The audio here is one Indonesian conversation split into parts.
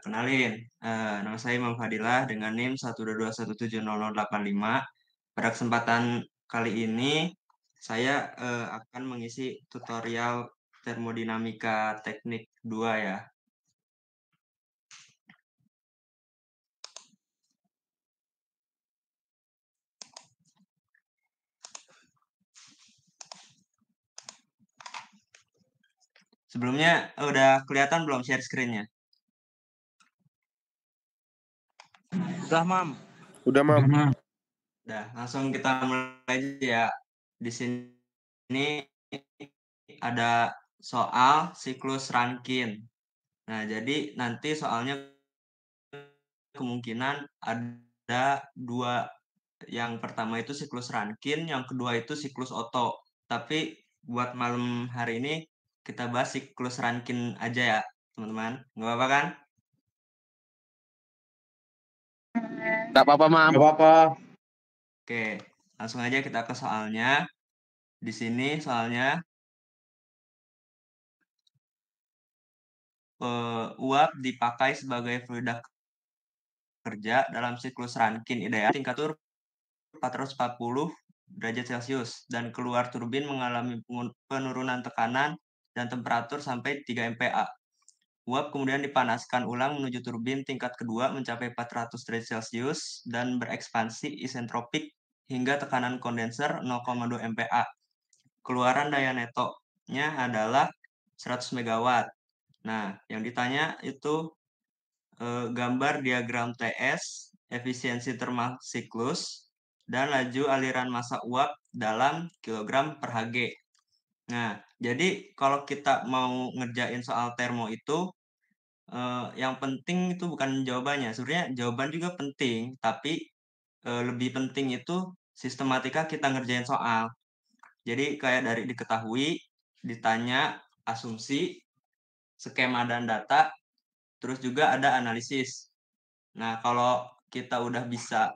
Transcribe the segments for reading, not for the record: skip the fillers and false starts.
kenalin. Nama saya Imam Fadilah dengan NIM 122170085. Pada kesempatan kali ini, saya akan mengisi tutorial termodinamika teknik 2 ya. Sebelumnya, udah kelihatan belum share screen-nya? Udah, Mam. Udah, Mam. Udah, langsung kita mulai aja ya. Di sini ada soal siklus Rankine. Nah, jadi nanti soalnya kemungkinan ada dua. Yang pertama itu siklus Rankine, yang kedua itu siklus Otto. Tapi buat malam hari ini kita bahas siklus Rankine aja ya, teman-teman. Nggak apa-apa kan? Nggak apa-apa, Mam. Gak apa-apa. Oke, langsung aja kita ke soalnya. Di sini soalnya uap dipakai sebagai fluida kerja dalam siklus Rankine ideal tingkat 440 derajat Celcius dan keluar turbin mengalami penurunan tekanan dan temperatur sampai 3 MPa. Uap kemudian dipanaskan ulang menuju turbin tingkat kedua mencapai 400 derajat Celcius dan berekspansi isentropik hingga tekanan kondenser 0,2 MPa. Keluaran daya netonya adalah 100 megawatt. Nah, yang ditanya itu gambar diagram TS, efisiensi termal siklus, dan laju aliran massa uap dalam kilogram per Hg. Nah, jadi kalau kita mau ngerjain soal termo itu, yang penting itu bukan jawabannya. Sebenarnya jawaban juga penting, tapi lebih penting itu sistematika kita ngerjain soal. Jadi kayak dari diketahui, ditanya, asumsi, skema dan data, terus juga ada analisis. Nah, kalau kita udah bisa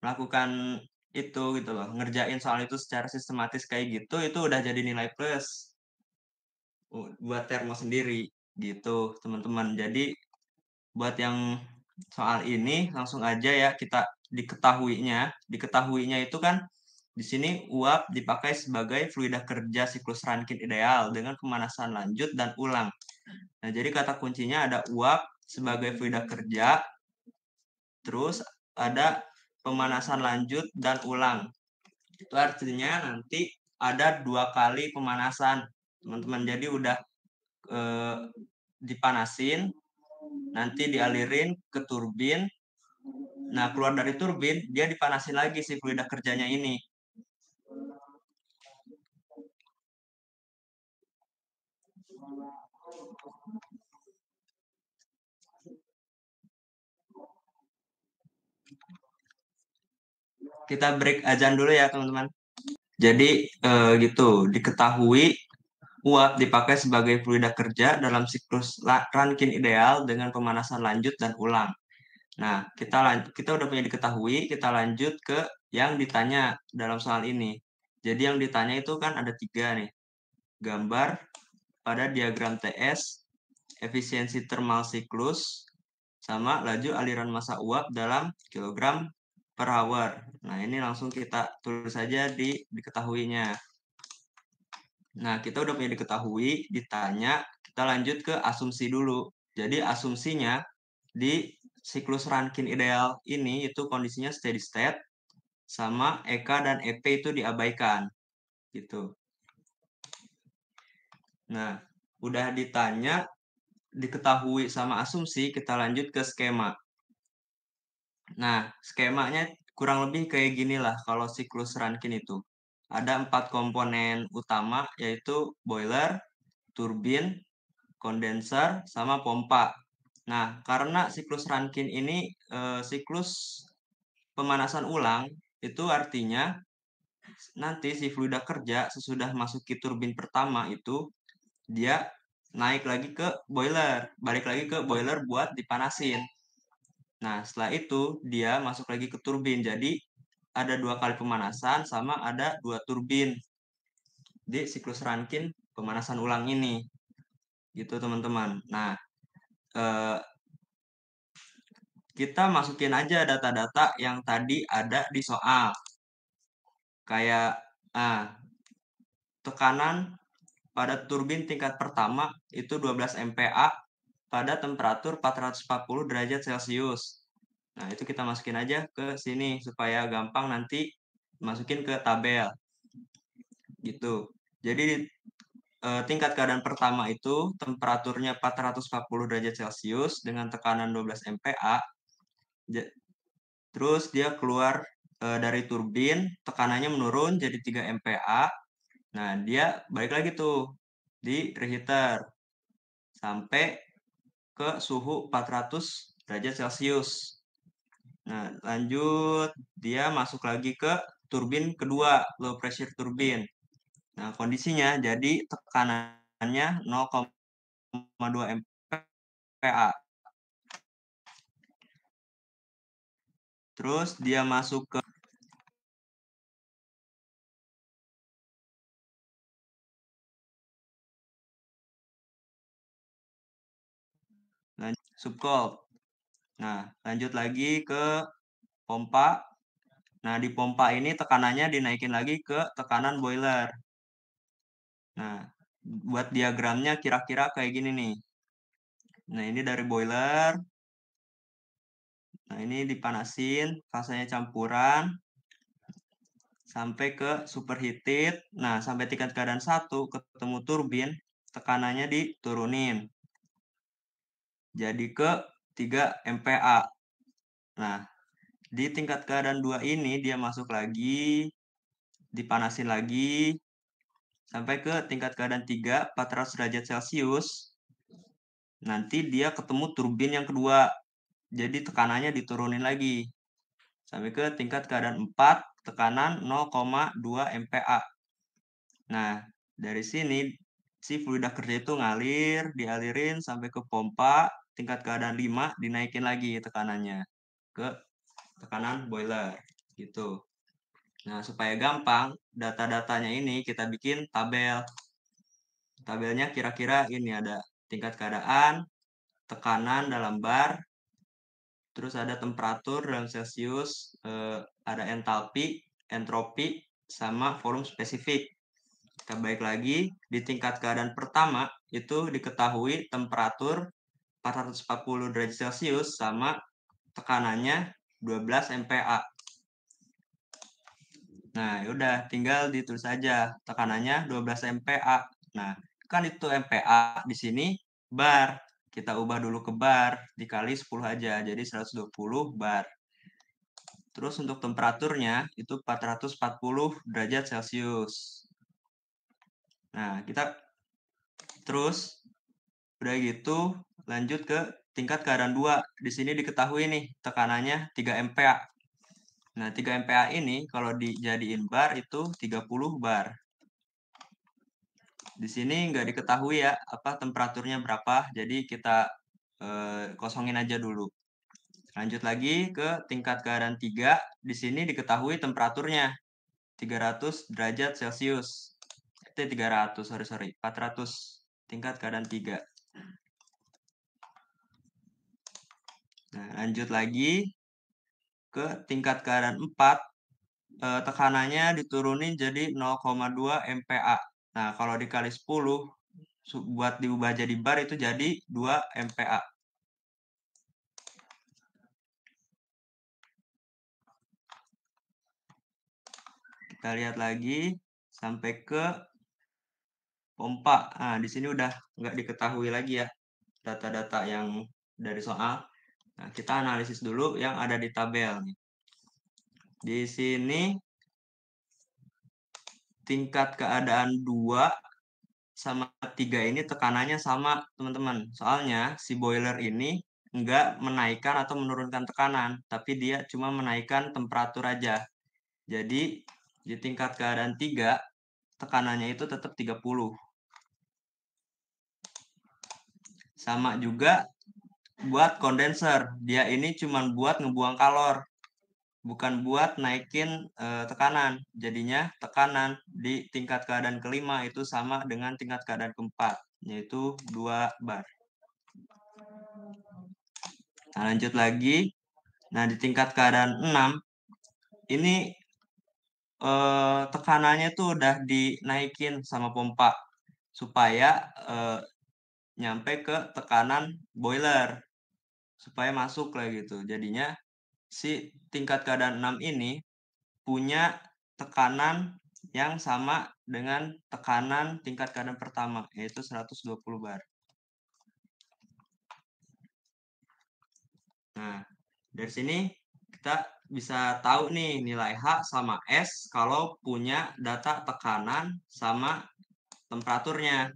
melakukan itu gitu loh, ngerjain soal itu secara sistematis kayak gitu, itu udah jadi nilai plus buat termo sendiri gitu, teman-teman. Jadi buat yang soal ini langsung aja ya kita diketahuinya. Diketahuinya itu kan di sini uap dipakai sebagai fluida kerja siklus Rankine ideal dengan pemanasan lanjut dan ulang. Nah, jadi kata kuncinya ada uap sebagai fluida kerja, terus ada pemanasan lanjut dan ulang. Itu artinya nanti ada 2 kali pemanasan, teman-teman. Jadi udah dipanasin, nanti dialirin ke turbin. Nah, keluar dari turbin, dia dipanasin lagi si fluida kerjanya ini. Kita break azan dulu ya, teman-teman. Jadi gitu, diketahui uap dipakai sebagai fluida kerja dalam siklus Rankine ideal dengan pemanasan lanjut dan ulang. Nah, kita udah punya diketahui, kita lanjut ke yang ditanya dalam soal ini. Jadi yang ditanya itu kan ada 3 nih. Gambar pada diagram TS, efisiensi termal siklus, sama laju aliran massa uap dalam kilogram per hour. Nah, ini langsung kita tulis saja di diketahuinya. Nah, kita udah punya diketahui, ditanya, kita lanjut ke asumsi dulu. Jadi asumsinya di siklus Rankine ideal ini itu kondisinya steady state sama EK dan EP itu diabaikan gitu. Nah, udah ditanya, diketahui sama asumsi, kita lanjut ke skema. Nah, skemanya kurang lebih kayak gini lah kalau siklus Rankine itu. Ada 4 komponen utama yaitu boiler, turbin, kondenser, sama pompa. Nah, karena siklus Rankine ini siklus pemanasan ulang, itu artinya nanti si fluida kerja sesudah masuki turbin pertama itu dia naik lagi ke boiler, balik lagi ke boiler buat dipanasin. Nah, setelah itu dia masuk lagi ke turbin. Jadi ada 2 kali pemanasan sama ada 2 turbin di siklus Rankine pemanasan ulang ini. Gitu teman-teman. Nah, kita masukin aja data-data yang tadi ada di soal. Kayak tekanan pada turbin tingkat pertama itu 12 MPa pada temperatur 440 derajat Celcius. Nah, itu kita masukin aja ke sini supaya gampang nanti masukin ke tabel. Gitu. Jadi di tingkat keadaan pertama itu temperaturnya 440 derajat Celcius dengan tekanan 12 MPa. Terus dia keluar dari turbin, tekanannya menurun jadi 3 MPa. Nah, dia balik lagi tuh di reheater sampai ke suhu 400 derajat Celcius. Nah, lanjut dia masuk lagi ke turbin kedua, low pressure turbin. Nah, kondisinya jadi tekanannya 0,2 MPa. Terus dia masuk ke subcold. Nah, lanjut lagi ke pompa. Nah, di pompa ini tekanannya dinaikin lagi ke tekanan boiler. Nah, buat diagramnya kira-kira kayak gini nih. Nah, ini dari boiler. Nah, ini dipanasin, fasenya campuran sampai ke superheated. Nah, sampai tingkat keadaan 1 ketemu turbin, tekanannya diturunin. Jadi ke 3 MPa. Nah, di tingkat keadaan 2 ini dia masuk lagi, dipanasin lagi sampai ke tingkat keadaan 3, 400 derajat Celcius. Nanti dia ketemu turbin yang kedua. Jadi tekanannya diturunin lagi sampai ke tingkat keadaan 4, tekanan 0,2 MPa. Nah, dari sini si fluida kerja itu ngalir, dialirin sampai ke pompa, tingkat keadaan 5 dinaikin lagi tekanannya ke tekanan boiler gitu. Nah, supaya gampang, data-datanya ini kita bikin tabel. Tabelnya kira-kira ini ada tingkat keadaan, tekanan dalam bar, terus ada temperatur dalam Celcius, ada entalpi, entropi, sama volume spesifik. Kita balik lagi, di tingkat keadaan pertama itu diketahui temperatur 440 derajat Celcius sama tekanannya 12 MPa. Nah, yaudah tinggal ditulis aja tekanannya 12 MPa. Nah, kan itu MPa di sini bar. Kita ubah dulu ke bar, dikali 10 aja, jadi 120 bar. Terus untuk temperaturnya itu 440 derajat Celcius. Nah, kita terus udah gitu lanjut ke tingkat keadaan 2. Di sini diketahui nih tekanannya 3 MPa. Nah, 3 MPa ini kalau dijadiin bar itu 30 bar. Di sini nggak diketahui ya apa temperaturnya berapa, jadi kita kosongin aja dulu. Lanjut lagi ke tingkat keadaan 3. Di sini diketahui temperaturnya 300 derajat Celcius. Itu 300, sorry, 400. Tingkat keadaan 3. Nah, lanjut lagi ke tingkat keadaan 4. Tekanannya diturunin jadi 0,2 MPa. Nah, kalau dikali 10, buat diubah jadi bar itu jadi 2 MPa. Kita lihat lagi sampai ke pompa. Nah, di sini udah nggak diketahui lagi ya data-data yang dari soal. Nah, kita analisis dulu yang ada di tabel. Di sini tingkat keadaan 2 sama 3 ini tekanannya sama, teman-teman. Soalnya si boiler ini nggak menaikkan atau menurunkan tekanan, tapi dia cuma menaikkan temperatur aja. Jadi, di tingkat keadaan 3, tekanannya itu tetap 30. Sama juga buat kondenser. Dia ini cuma buat ngebuang kalor, bukan buat naikin tekanan. Jadinya tekanan di tingkat keadaan kelima itu sama dengan tingkat keadaan keempat. yaitu 2 bar. Nah, lanjut lagi. Nah, di tingkat keadaan 6, ini tekanannya tuh udah dinaikin sama pompa supaya nyampe ke tekanan boiler supaya masuk lah gitu. Jadinya si tingkat keadaan 6 ini punya tekanan yang sama dengan tekanan tingkat keadaan pertama, yaitu 120 bar. Nah, dari sini kita bisa tahu nih nilai H sama S kalau punya data tekanan sama temperaturnya.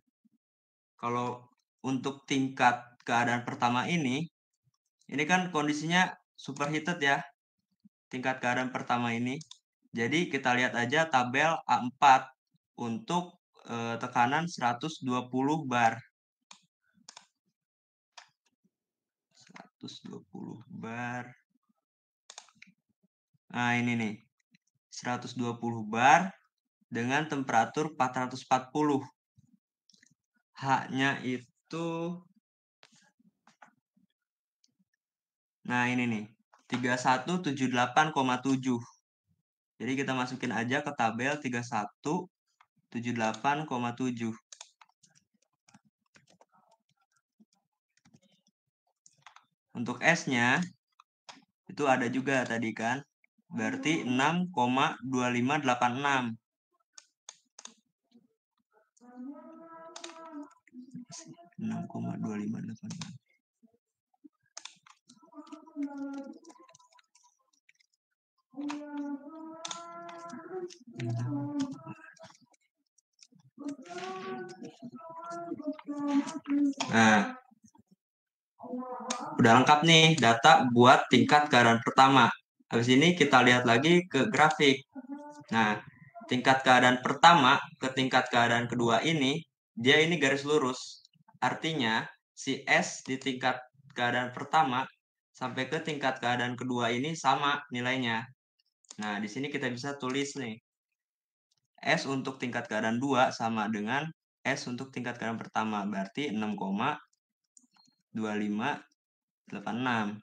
Kalau untuk tingkat keadaan pertama ini kan kondisinya superheated ya, tingkat keadaan pertama ini. Jadi kita lihat aja tabel A4 untuk tekanan 120 bar. 120 bar. Nah, ini nih. 120 bar dengan temperatur 440. H-nya itu, nah ini nih, 3178,7. Jadi kita masukin aja ke tabel 3178,7. Untuk S-nya itu ada juga tadi kan. Berti 6,2586. 6,2586. Nah, udah lengkap nih data buat tingkat keadaan pertama. Habis ini kita lihat lagi ke grafik. Nah, tingkat keadaan pertama ke tingkat keadaan kedua ini, dia ini garis lurus. Artinya, si S di tingkat keadaan pertama sampai ke tingkat keadaan kedua ini sama nilainya. Nah, di sini kita bisa tulis nih. S untuk tingkat keadaan 2 sama dengan S untuk tingkat keadaan pertama. Berarti 6,2586.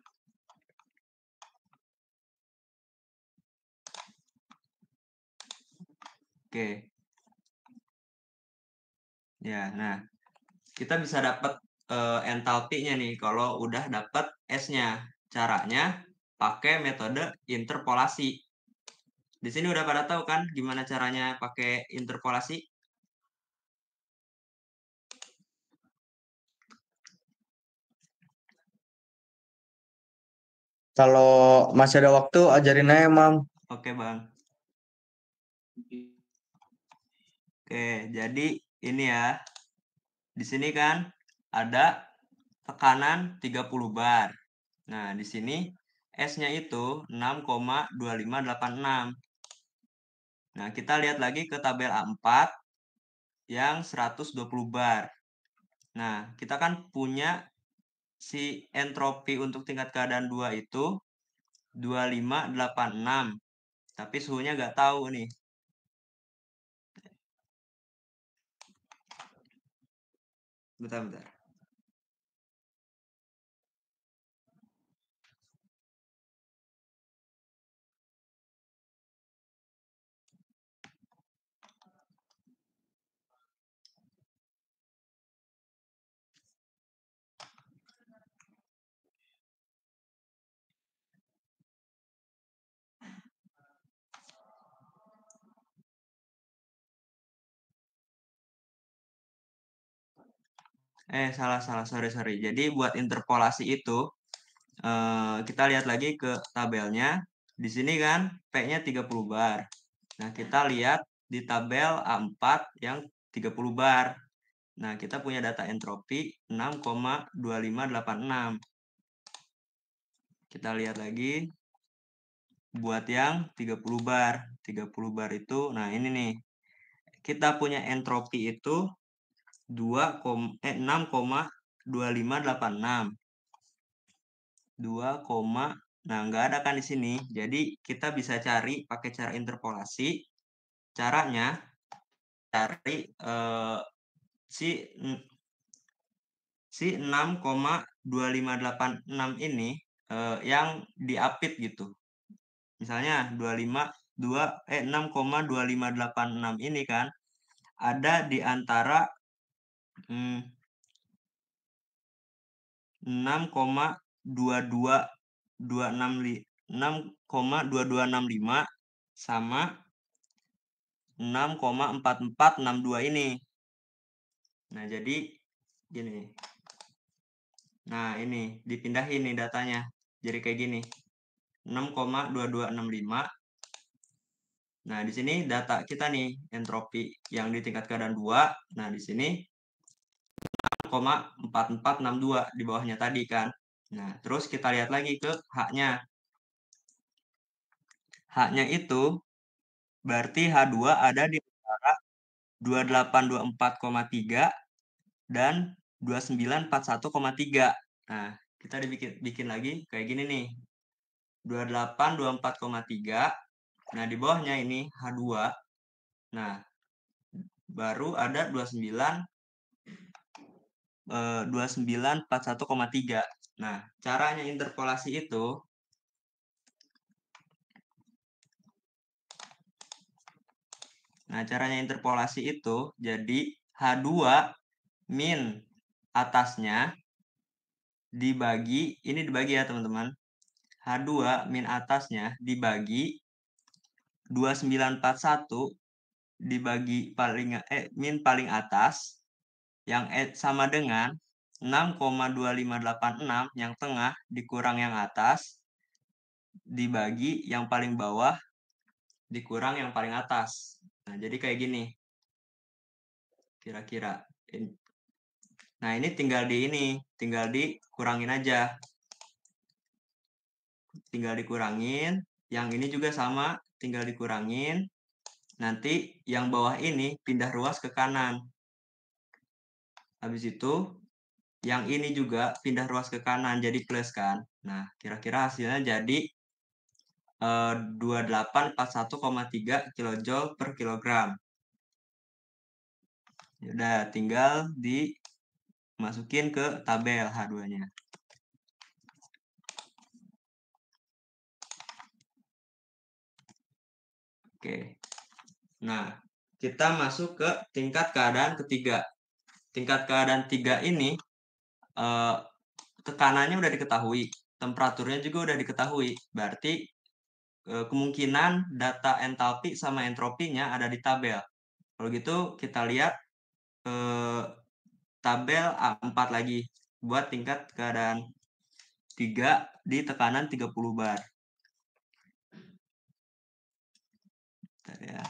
Oke. Ya, nah. Kita bisa dapat entalpinya nih kalau udah dapat S-nya. Caranya pakai metode interpolasi. Di sini udah pada tahu kan gimana caranya pakai interpolasi? Kalau masih ada waktu, ajarin aja, Mam. Oke, Bang. Oke, jadi ini ya. Di sini kan ada tekanan 30 bar. Nah, di sini S-nya itu 6,2586. Nah, kita lihat lagi ke tabel A4 yang 120 bar. Nah, kita kan punya si entropi untuk tingkat keadaan 2 itu 2586. Tapi suhunya nggak tahu nih. Bentar. Salah. Sorry. Jadi buat interpolasi itu, kita lihat lagi ke tabelnya. Di sini kan P-nya 30 bar. Nah, kita lihat di tabel A4 yang 30 bar. Nah, kita punya data entropi 6,2586. Kita lihat lagi buat yang 30 bar. 30 bar itu, nah ini nih. Kita punya entropi itu 6,2586. 2, nah nggak ada kan di sini. Jadi kita bisa cari pakai cara interpolasi. Caranya cari si si 6,2586 ini yang diapit gitu. Misalnya 6,2586 ini kan ada di antara 6,2265 sama 6,4462 ini. Nah, jadi gini. Nah, ini dipindahin nih datanya. Jadi kayak gini. 6,2265. Nah, di sini data kita nih, entropi yang di tingkat keadaan 2. Nah, di sini 6,4462 di bawahnya tadi kan. Nah, terus kita lihat lagi ke H-nya. H-nya itu berarti H2 ada di antara 2824,3 dan 2941,3. Nah, kita bikin lagi kayak gini nih. 2824,3. Nah, di bawahnya ini H2. Nah, baru ada 2941,3. Nah, caranya interpolasi itu jadi H2 min atasnya dibagi, ini dibagi ya teman-teman. H2 min atasnya dibagi 2941 dibagi min paling atas yang sama dengan 6,2586 yang tengah dikurang yang atas dibagi yang paling bawah dikurang yang paling atas. Nah, jadi kayak gini. Kira-kira. Nah, ini tinggal dikurangin aja. Tinggal dikurangin. Yang ini juga sama, tinggal dikurangin. Nanti yang bawah ini pindah ruas ke kanan. Habis itu, yang ini juga pindah ruas ke kanan, jadi plus kan. Nah, kira-kira hasilnya jadi 2841,3 kJ per kilogram. Udah, tinggal dimasukin ke tabel H2-nya. Oke. Nah, kita masuk ke tingkat keadaan ketiga. Tingkat keadaan 3 ini tekanannya udah diketahui, temperaturnya juga udah diketahui. Berarti kemungkinan data entalpi sama entropinya ada di tabel. Kalau gitu kita lihat tabel A4 lagi buat tingkat keadaan 3 di tekanan 30 bar. Bentar ya.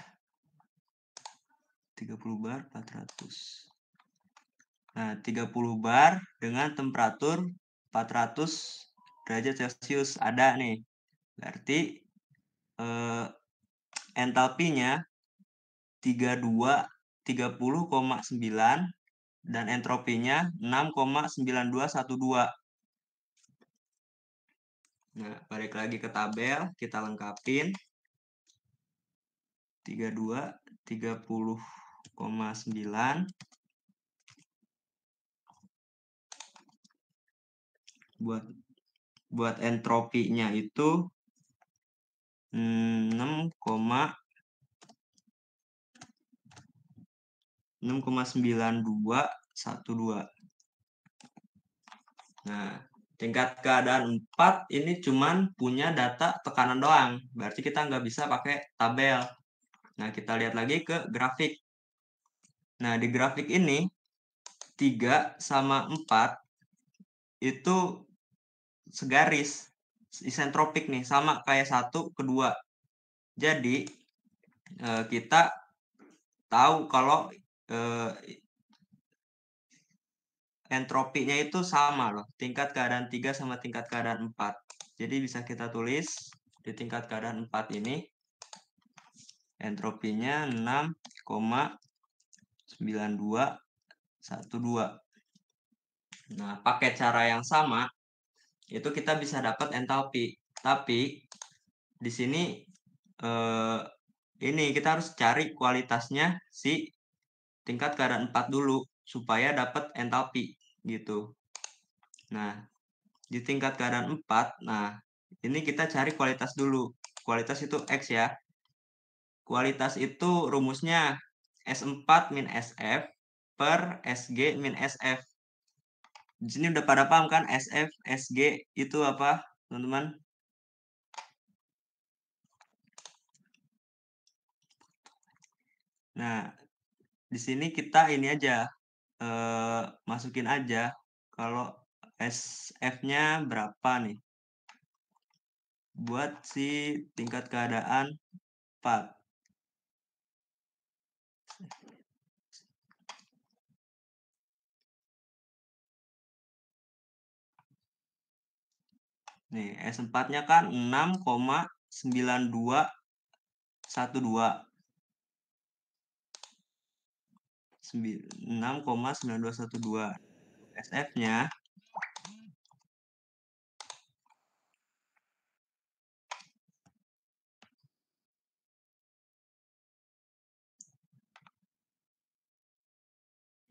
30 bar 400. Nah, 30 bar dengan temperatur 400 derajat Celcius ada nih. Berarti entalpinya 30,9 dan entropinya 6,9212. Nah, balik lagi ke tabel, kita lengkapin. 32, 30,9 buat entropinya itu 6,9212. Nah, tingkat keadaan 4 ini cuman punya data tekanan doang. Berarti kita nggak bisa pakai tabel. Nah, kita lihat lagi ke grafik. Nah, di grafik ini 3 sama 4 itu segaris, isentropik nih, sama kayak 1 ke 2. Jadi, kita tahu kalau entropinya itu sama loh, tingkat keadaan 3 sama tingkat keadaan 4. Jadi bisa kita tulis di tingkat keadaan 4 ini entropinya 6,9212. Nah, pakai cara yang sama itu kita bisa dapat entalpi. Tapi di sini ini kita harus cari kualitasnya si tingkat keadaan 4 dulu supaya dapat entalpi. gitu. Nah, di tingkat keadaan 4, nah ini kita cari kualitas dulu. Kualitas itu X ya. Kualitas itu rumusnya S4 min SF per SG min SF. Di sini udah pada paham kan SF, SG itu apa, teman-teman? Nah, di sini kita ini aja masukin aja kalau SF-nya berapa nih. Buat si tingkat keadaan 4. Nih, S4-nya kan 6,9212. 6,9212. SF-nya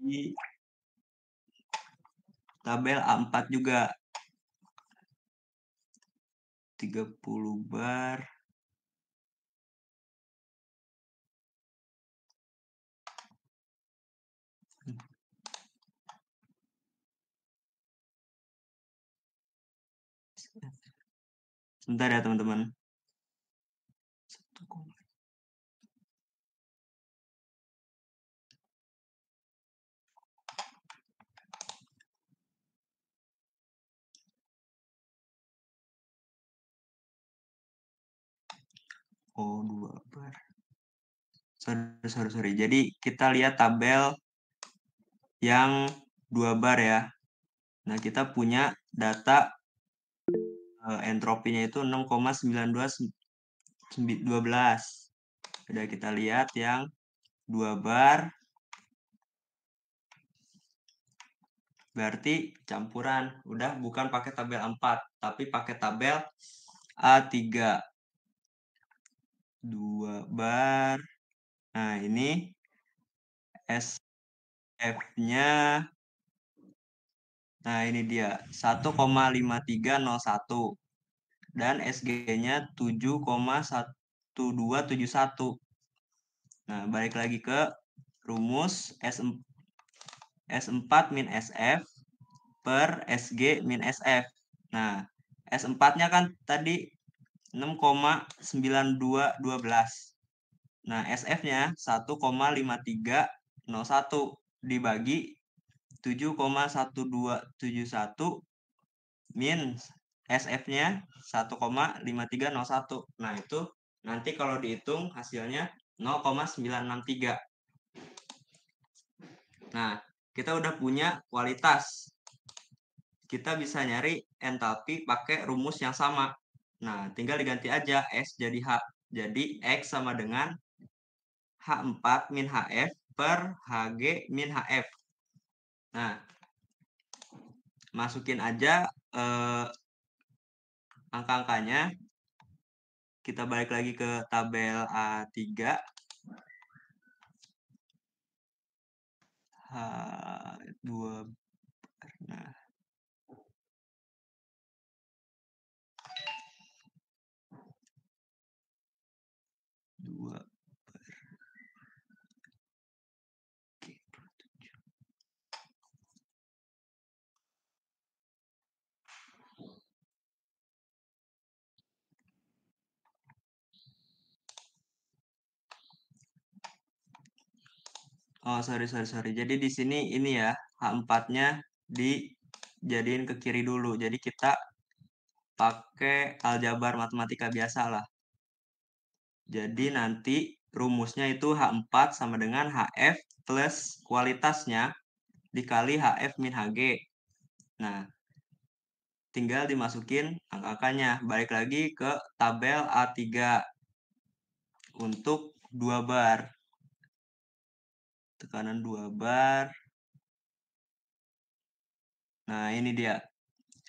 di tabel A4 juga. 30 bar. Sebentar ya, teman-teman. Oh, 2 bar. Sorry. Jadi kita lihat tabel yang 2 bar ya. Nah, kita punya data entropinya itu 6,9212. Udah kita lihat yang 2 bar. Berarti campuran. Udah bukan pakai tabel 4, tapi pakai tabel A3. 2 bar. Nah, ini SF-nya. Nah, ini dia 1,5301 dan SG-nya 7,1271. Nah, balik lagi ke rumus S4 min SF per SG min SF. Nah, S4-nya kan tadi 6,9212. Nah, SF-nya 1,5301 dibagi 7,1271 min SF-nya 1,5301. Nah, itu nanti kalau dihitung hasilnya 0,963. Nah, kita udah punya kualitas. Kita bisa nyari entalpi pakai rumus yang sama. Nah, tinggal diganti aja S jadi H. Jadi X sama dengan H4 min HF per HG min HF. Nah, masukin aja angka-angkanya. Kita balik lagi ke tabel A3. H2. Nah, dua. Oh, sorry. Jadi di sini ini ya, H4-nya dijadiin ke kiri dulu. Jadi kita pakai aljabar matematika biasa lah. Jadi nanti rumusnya itu H4 sama dengan HF plus kualitasnya dikali HF min HG. Nah, tinggal dimasukin angka-angkanya. Balik lagi ke tabel A3 untuk 2 bar. Tekanan 2 bar. Nah, ini dia.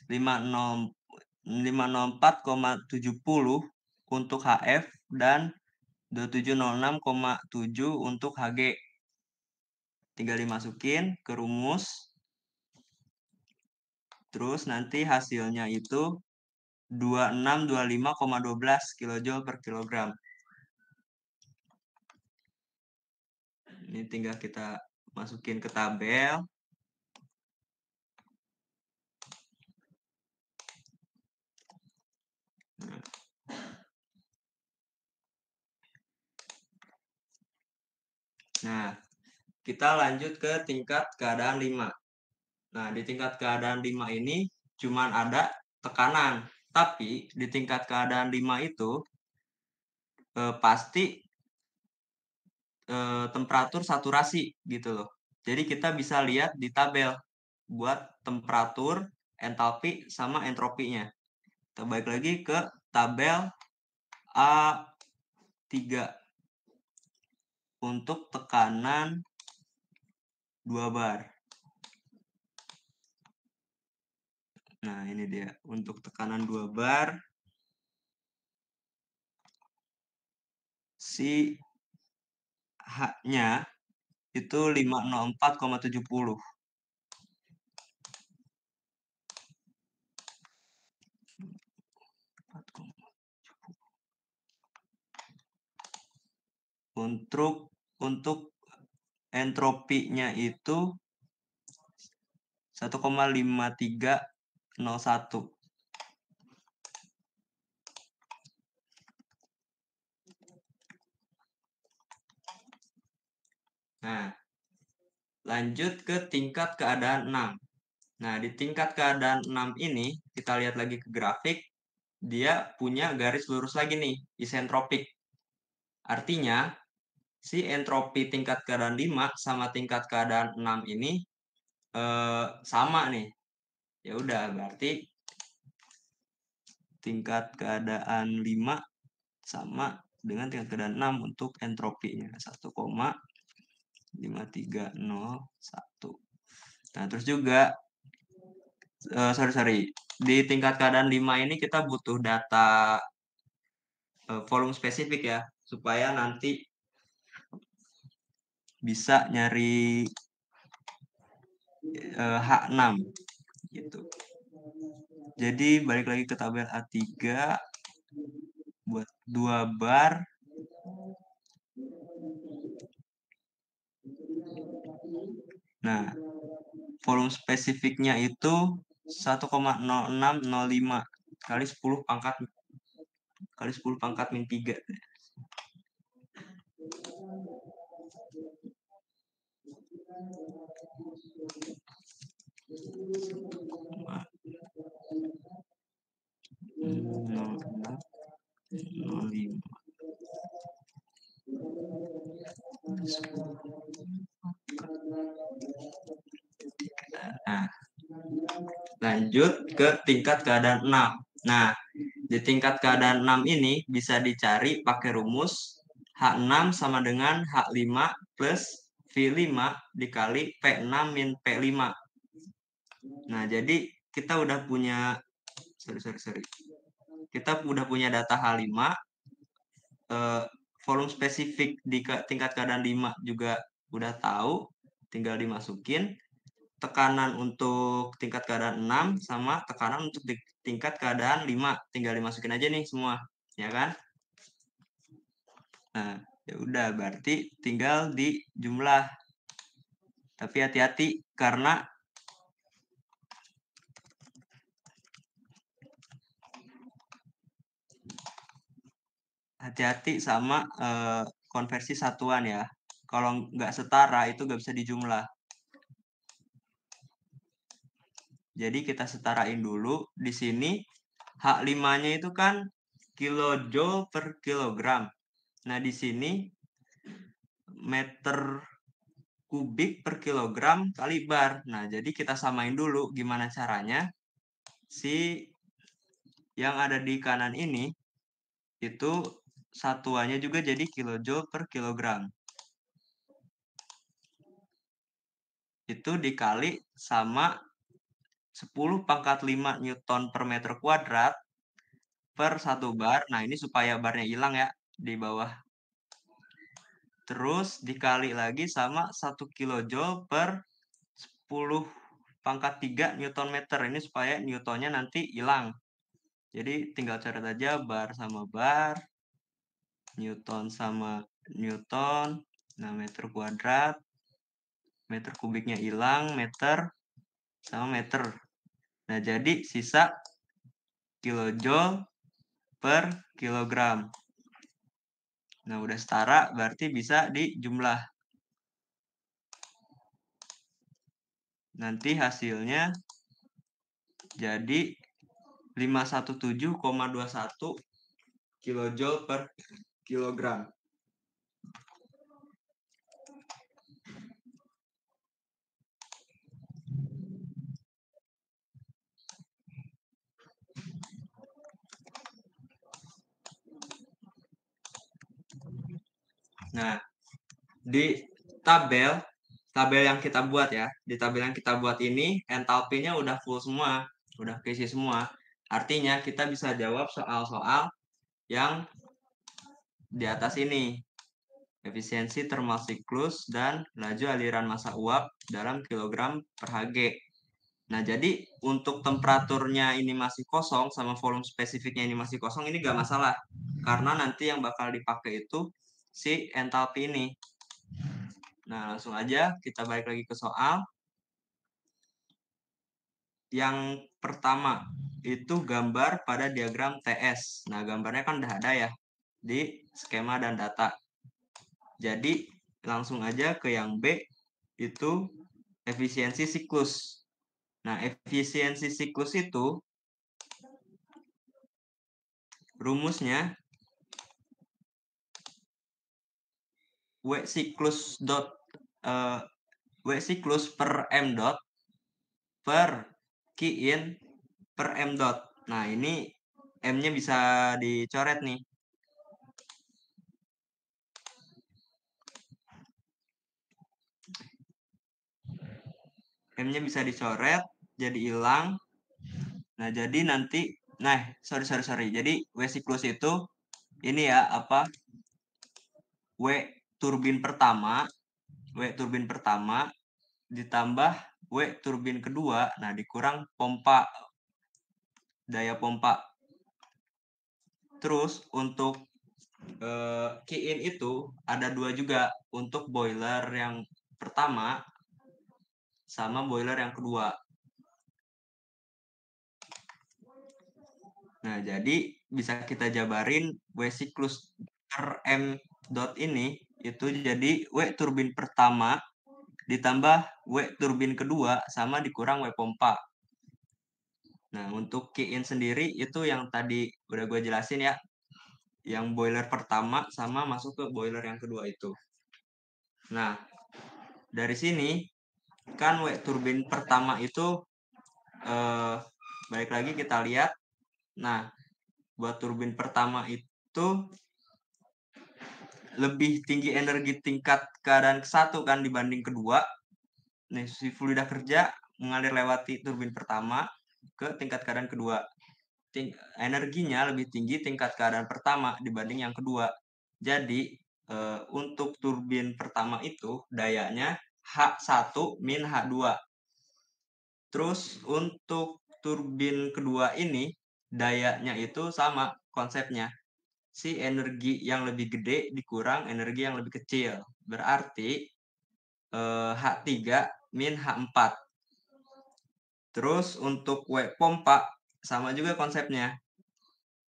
504,70 untuk HF dan 2706,7 untuk HG. Tinggal dimasukin ke rumus. Terus nanti hasilnya itu 2625,12 kilojoule per kilogram. Ini tinggal kita masukin ke tabel. Nah, kita lanjut ke tingkat keadaan 5. Nah, di tingkat keadaan 5 ini cuman ada tekanan. Tapi di tingkat keadaan 5 itu pasti temperatur saturasi gitu loh. Jadi kita bisa lihat di tabel buat temperatur, entalpi, sama entropinya. Kita balik lagi ke tabel A3 untuk tekanan 2 bar. Nah, ini dia untuk tekanan 2 bar. Si H-nya itu 504,70. Untuk entropinya itu 1,5301. Nah, lanjut ke tingkat keadaan 6. Nah, di tingkat keadaan 6 ini, kita lihat lagi ke grafik, dia punya garis lurus lagi nih, isentropik. Artinya, si entropi tingkat keadaan 5 sama tingkat keadaan 6 ini sama nih. Ya udah, berarti tingkat keadaan 5 sama dengan tingkat keadaan 6 untuk entropinya, 1,5301. Nah, terus juga di tingkat keadaan 5 ini kita butuh data volume spesifik ya, supaya nanti bisa nyari H6 gitu. Jadi balik lagi ke tabel A3 buat 2 bar. Nah, volume spesifiknya itu 1,0605 kali 10 pangkat min 3. Nah, lanjut ke tingkat keadaan 6. Nah, di tingkat keadaan 6 ini bisa dicari pakai rumus H6 sama dengan H5 plus V5 dikali P6 min P5. Nah, jadi kita udah punya Kita udah punya data H5, volume spesifik di tingkat keadaan 5 juga udah tahu, tinggal dimasukin. Tekanan untuk tingkat keadaan 6 sama tekanan untuk tingkat keadaan 5 tinggal dimasukin aja nih semua, ya kan? Nah, ya udah berarti tinggal dijumlah. Tapi hati-hati karena sama konversi satuan ya. Kalau nggak setara itu nggak bisa dijumlah. Jadi kita setarain dulu. Di sini H5-nya itu kan kilojoule per kilogram. Nah, di sini meter kubik per kilogram kali bar. Nah, jadi kita samain dulu gimana caranya. Si yang ada di kanan ini itu satuannya juga jadi kilojoule per kilogram. Itu dikali sama 10 pangkat 5 Newton per meter kuadrat per 1 bar. Nah, ini supaya barnya hilang ya di bawah. Terus dikali lagi sama 1 kilojoule per 10 pangkat 3 Newton meter. Ini supaya Newtonnya nanti hilang. Jadi tinggal coret aja bar sama bar, Newton sama Newton, nah meter kuadrat, meter kubiknya hilang, meter sama meter. Nah, jadi sisa kilojoule per kilogram. Nah, udah setara berarti bisa dijumlah. Nanti hasilnya jadi 517,21 kilojoule per kilogram. Nah, di tabel yang kita buat ya, di tabel yang kita buat ini entalpinya udah full semua, udah keisi semua. Artinya kita bisa jawab soal-soal yang di atas ini. Efisiensi termal siklus dan laju aliran massa uap dalam kilogram per Hg. Nah, jadi untuk temperaturnya ini masih kosong sama volume spesifiknya ini masih kosong, ini gak masalah. Karena nanti yang bakal dipakai itu si entalpi ini. Nah, langsung aja kita balik lagi ke soal. Yang pertama itu gambar pada diagram TS. Nah, gambarnya kan udah ada ya di skema dan data. Jadi, langsung aja ke yang B, itu efisiensi siklus. Nah, efisiensi siklus itu rumusnya W siklus per M dot per Q in per M dot. Nah, ini M-nya bisa dicoret nih. M-nya bisa dicoret, jadi hilang. Nah, jadi nanti, sorry. Jadi, W siklus itu, ini ya, W turbin pertama, ditambah W turbin kedua, nah dikurang daya pompa. Terus, untuk Q-in itu, ada 2 juga, untuk boiler yang pertama, sama boiler yang kedua. Nah, jadi bisa kita jabarin W siklus per M dot ini itu jadi W turbin pertama ditambah W turbin kedua sama dikurang W pompa. Nah, untuk Q-in sendiri itu yang tadi udah gue jelasin ya. Yang boiler pertama sama masuk ke boiler yang kedua itu. Nah, dari sini kan W turbin pertama itu balik lagi kita lihat. Nah, buat turbin pertama itu lebih tinggi energi tingkat keadaan ke-1 kan dibanding kedua. Nih, si fluida kerja mengalir lewati turbin pertama ke tingkat keadaan kedua. Energinya lebih tinggi tingkat keadaan pertama dibanding yang kedua. Jadi, untuk turbin pertama itu dayanya H1 min H2. Terus, untuk turbin kedua ini dayanya itu sama konsepnya. Si energi yang lebih gede dikurang energi yang lebih kecil. Berarti H3 min H4. Terus untuk W pompa sama juga konsepnya.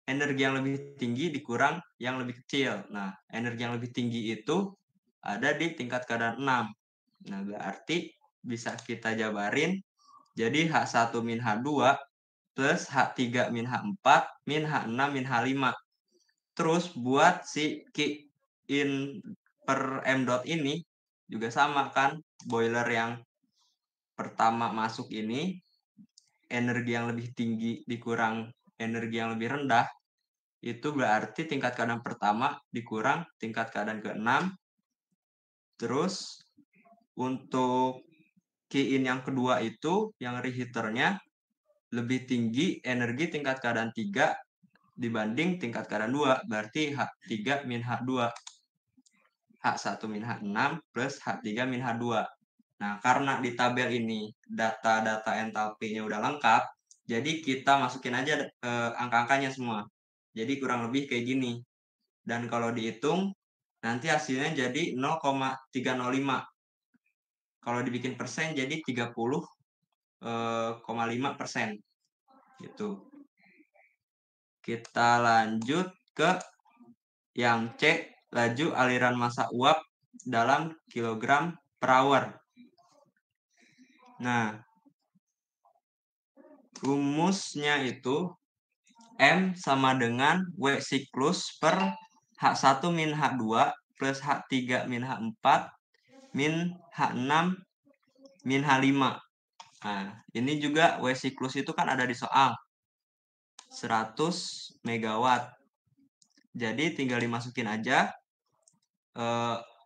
Energi yang lebih tinggi dikurang yang lebih kecil. Nah, energi yang lebih tinggi itu ada di tingkat keadaan 6. Nah, berarti bisa kita jabarin jadi H1 min H2 plus H3 min H4 min H6 min H5. Terus buat si Q in per M dot ini juga sama kan, boiler yang pertama masuk ini energi yang lebih tinggi dikurang energi yang lebih rendah, itu berarti tingkat keadaan pertama dikurang tingkat keadaan ke-6. Terus untuk Q-in yang kedua itu yang reheaternya lebih tinggi energi tingkat keadaan 3 dibanding tingkat keadaan 2, berarti H3 min H2. H1 min H6 plus H3 min H2. Nah, karena di tabel ini data-data entalpinya udah lengkap, jadi kita masukin aja angka-angkanya semua. Jadi kurang lebih kayak gini. Dan kalau dihitung, nanti hasilnya jadi 0,305. Kalau dibikin persen jadi 30,5%. Gitu. Kita lanjut ke yang C, laju aliran massa uap dalam kilogram per hour. Nah, rumusnya itu M sama dengan W siklus per H1 min H2 plus H3 min H4 min H6 min H5. Nah, ini juga W siklus itu kan ada di soal 100 megawatt. Jadi tinggal dimasukin aja.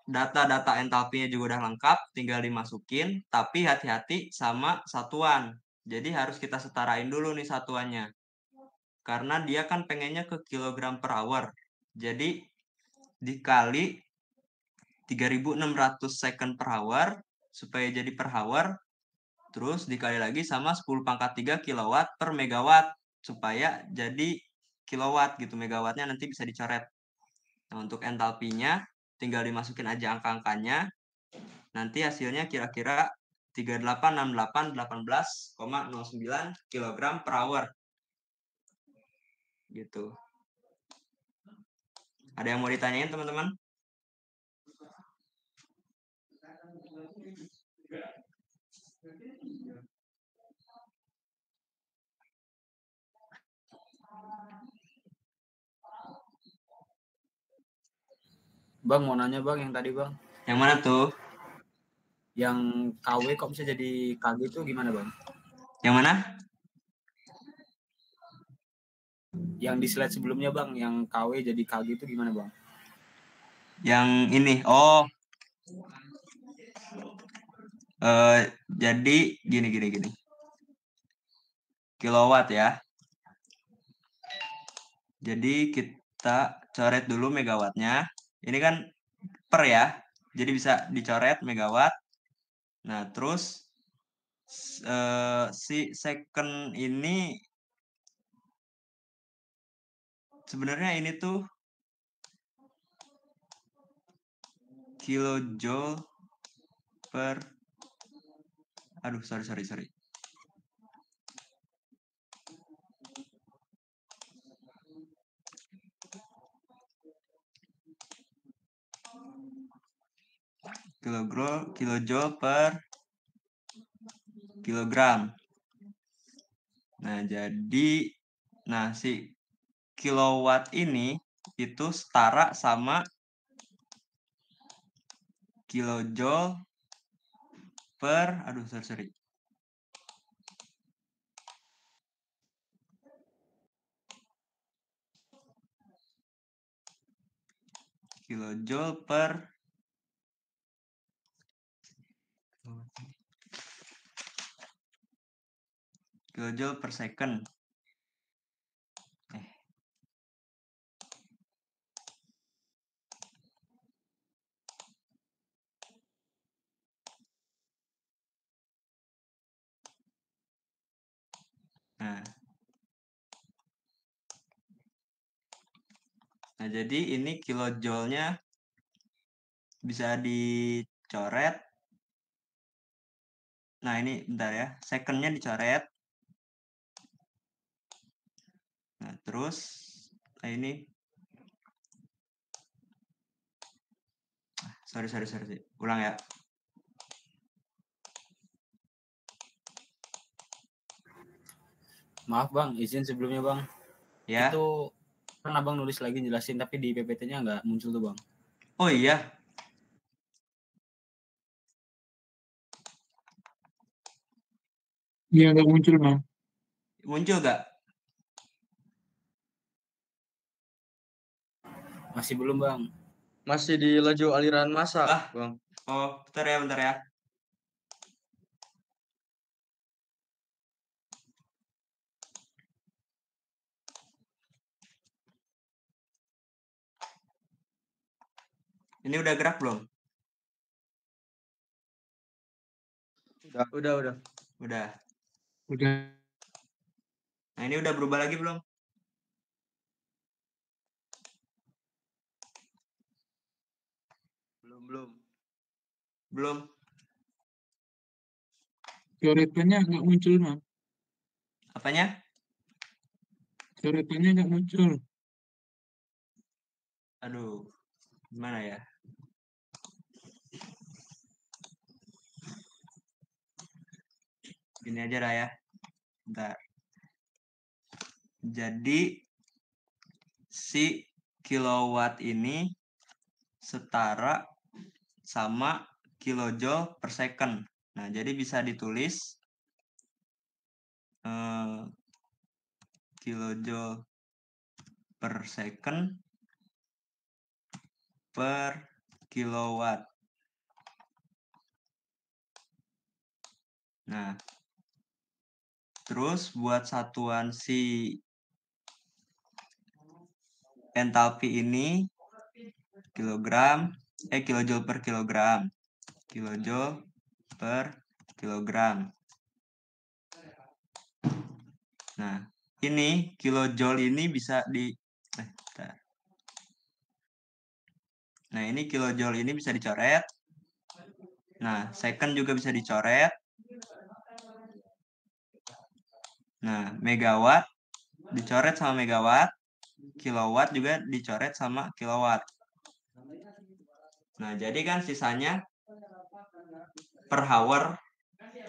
Data-data entalpinya juga udah lengkap, tinggal dimasukin. Tapi hati-hati sama satuan. Jadi harus kita setarain dulu nih satuannya. Karena dia kan pengennya ke kilogram per hour. Jadi dikali 3600 second per hour supaya jadi per hour. Terus dikali lagi sama 10 pangkat 3 kilowatt per megawatt supaya jadi kilowatt gitu. Megawattnya nanti bisa dicoret. Nah, untuk entalpinya tinggal dimasukin aja angka-angkanya. Nanti hasilnya kira-kira 386818,09 kg per hour. Gitu. Ada yang mau ditanyain teman-teman? Bang, mau nanya bang yang tadi bang. Yang mana tuh? Yang KW kok bisa jadi KG itu gimana bang? Yang mana? Yang di slide sebelumnya bang, yang KW jadi KG itu gimana bang? Yang ini, oh, jadi gini. Kilowatt ya. Jadi kita coret dulu megawattnya. Ini kan per ya. Jadi bisa dicoret megawatt. Nah, terus si second ini sebenarnya ini tuh kilojoule per, aduh sorry. Kilojoule per kilogram. Nah, jadi si kilowatt ini itu setara sama kilojoule per, aduh sorry. Kilojoule per second. Nah, jadi ini kilojoule-nya bisa dicoret. Nah, ini bentar ya. Second-nya dicoret. Nah, terus ini sorry. Ulang ya. Maaf bang, izin sebelumnya bang. Ya. Itu kan abang nulis lagi jelasin tapi di PPT-nya nggak muncul tuh bang. Oh iya. Iya nggak muncul bang. Muncul nggak? Masih belum bang. Masih di laju aliran massa, bang. Oh, bentar ya. Ini udah gerak belum? Udah. Udah. Udah. Nah, ini udah berubah lagi belum? Belum. Coretannya nggak muncul, Mam. Apanya? Coretannya nggak muncul. Aduh, gimana ya? Gini aja lah ya. Bentar. Jadi si kilowatt ini setara sama kilojoule per second. Nah, jadi bisa ditulis kilojoule per second per kilowatt. Nah, terus buat satuan si entalpi ini kilojoule per kilogram. Kilojoule per kilogram. Nah, ini kilojoule ini bisa Nah, ini kilojoule ini bisa dicoret. Nah, second juga bisa dicoret. Nah, megawatt dicoret sama megawatt. Kilowatt juga dicoret sama kilowatt. Nah, jadi kan sisanya per hour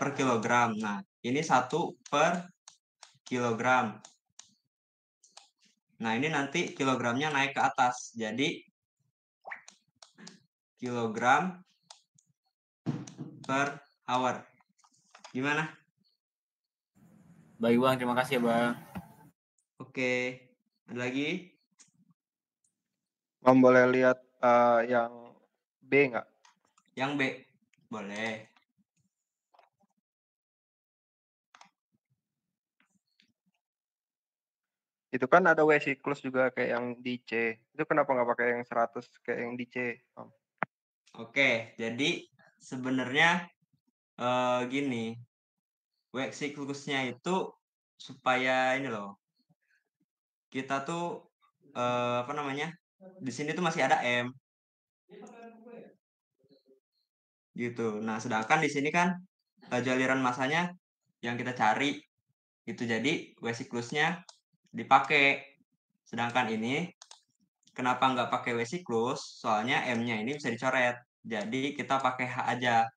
per kilogram. Nah, ini 1 per kilogram. Nah, ini nanti kilogramnya naik ke atas. Jadi, kilogram per hour. Gimana? Baik, Bang. Terima kasih ya, Bang. Oke. Ada lagi? Mam boleh lihat yang B nggak? Yang B. Boleh. Itu kan ada W siklus juga kayak yang di C. Itu kenapa nggak pakai yang 100 kayak yang di C? Mam? Oke, jadi sebenarnya gini. W siklusnya itu supaya ini loh. Kita tuh apa namanya? Di sini tuh masih ada M. Gitu. Nah, sedangkan di sini kan laju aliran masanya yang kita cari itu, jadi W siklusnya dipakai. Sedangkan ini kenapa nggak pakai W siklus? Soalnya M-nya ini bisa dicoret. Jadi kita pakai H aja.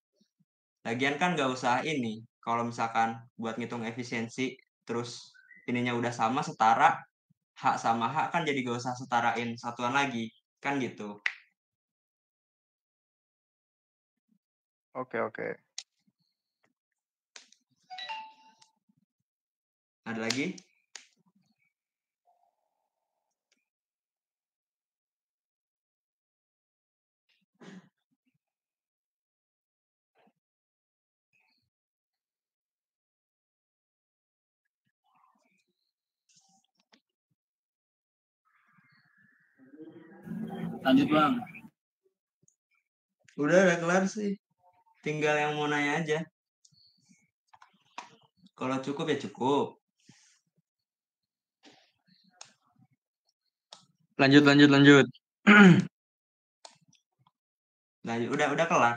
Lagian kan nggak usah ini. Kalau misalkan buat ngitung efisiensi terus ininya udah sama setara, H sama H kan jadi gak usah setarain satuan lagi. Kan gitu. Oke. Ada lagi? Lanjut, Bang. Udah kelar sih. Tinggal yang mau nanya aja. Kalau cukup ya cukup. Lanjut. Lanjut, udah kelar.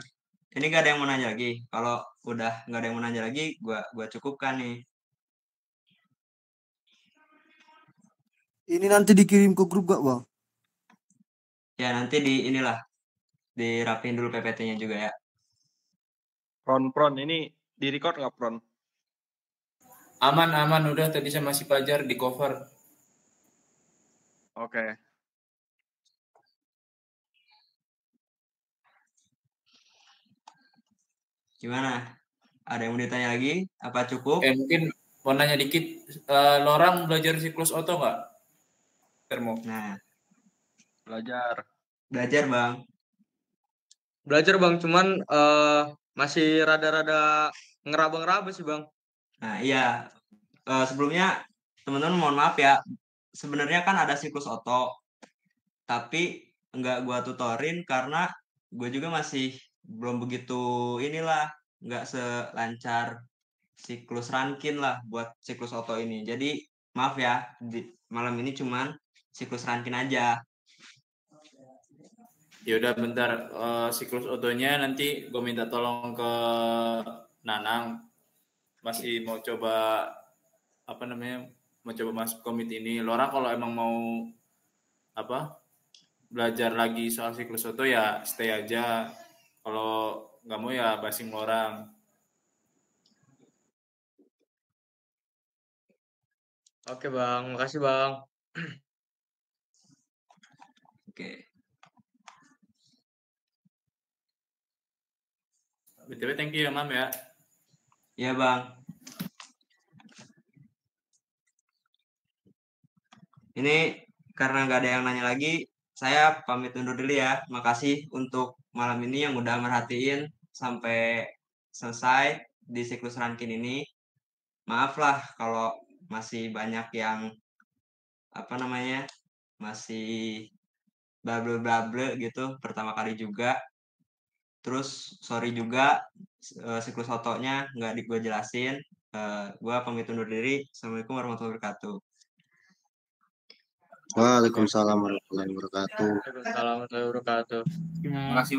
Ini gak ada yang mau nanya lagi. Kalau udah nggak ada yang mau nanya lagi, gua cukupkan nih. Ini nanti dikirim ke grup gak, Bang? Ya nanti dirapiin dulu PPT-nya juga ya. Pron ini di record nggak Pron? Aman. Udah tadi saya masih pelajar di cover. Oke. Gimana? Ada yang mau ditanya lagi? Apa cukup? Mungkin mau nanya dikit. Lorang belajar siklus oto nggak? Termo. Nah, Belajar. Bang. Belajar, Bang, cuman masih rada-rada ngeraba-ngeraba sih, Bang. Nah, iya. Sebelumnya teman-teman mohon maaf ya. Sebenarnya kan ada siklus oto. Tapi nggak gua tutorin karena gue juga masih belum begitu nggak selancar siklus Rankin lah buat siklus Otto ini. Jadi maaf ya, di malam ini cuman siklus Rankin aja. Ya udah bentar, siklus Ottonya nanti gue minta tolong ke Nanang. Masih mau coba mau coba masuk komit ini. Lora kalau emang mau belajar lagi soal siklus Otto ya stay aja. Kalau nggak mau ya basing orang. Oke bang, makasih bang. Oke. BTW thank you ya Mam ya. Iya bang. Ini karena nggak ada yang nanya lagi, saya pamit undur dulu ya. Makasih untuk malam ini yang udah merhatiin sampai selesai di siklus Rankin ini. Maaf lah kalau masih banyak yang masih bable gitu pertama kali juga. Terus sorry juga siklus otonya nggak gue jelasin. Gue pamit undur diri. Assalamualaikum warahmatullahi wabarakatuh. Waalaikumsalam warahmatullahi wabarakatuh. Waalaikumsalam warahmatullahi wabarakatuh. Terima kasih.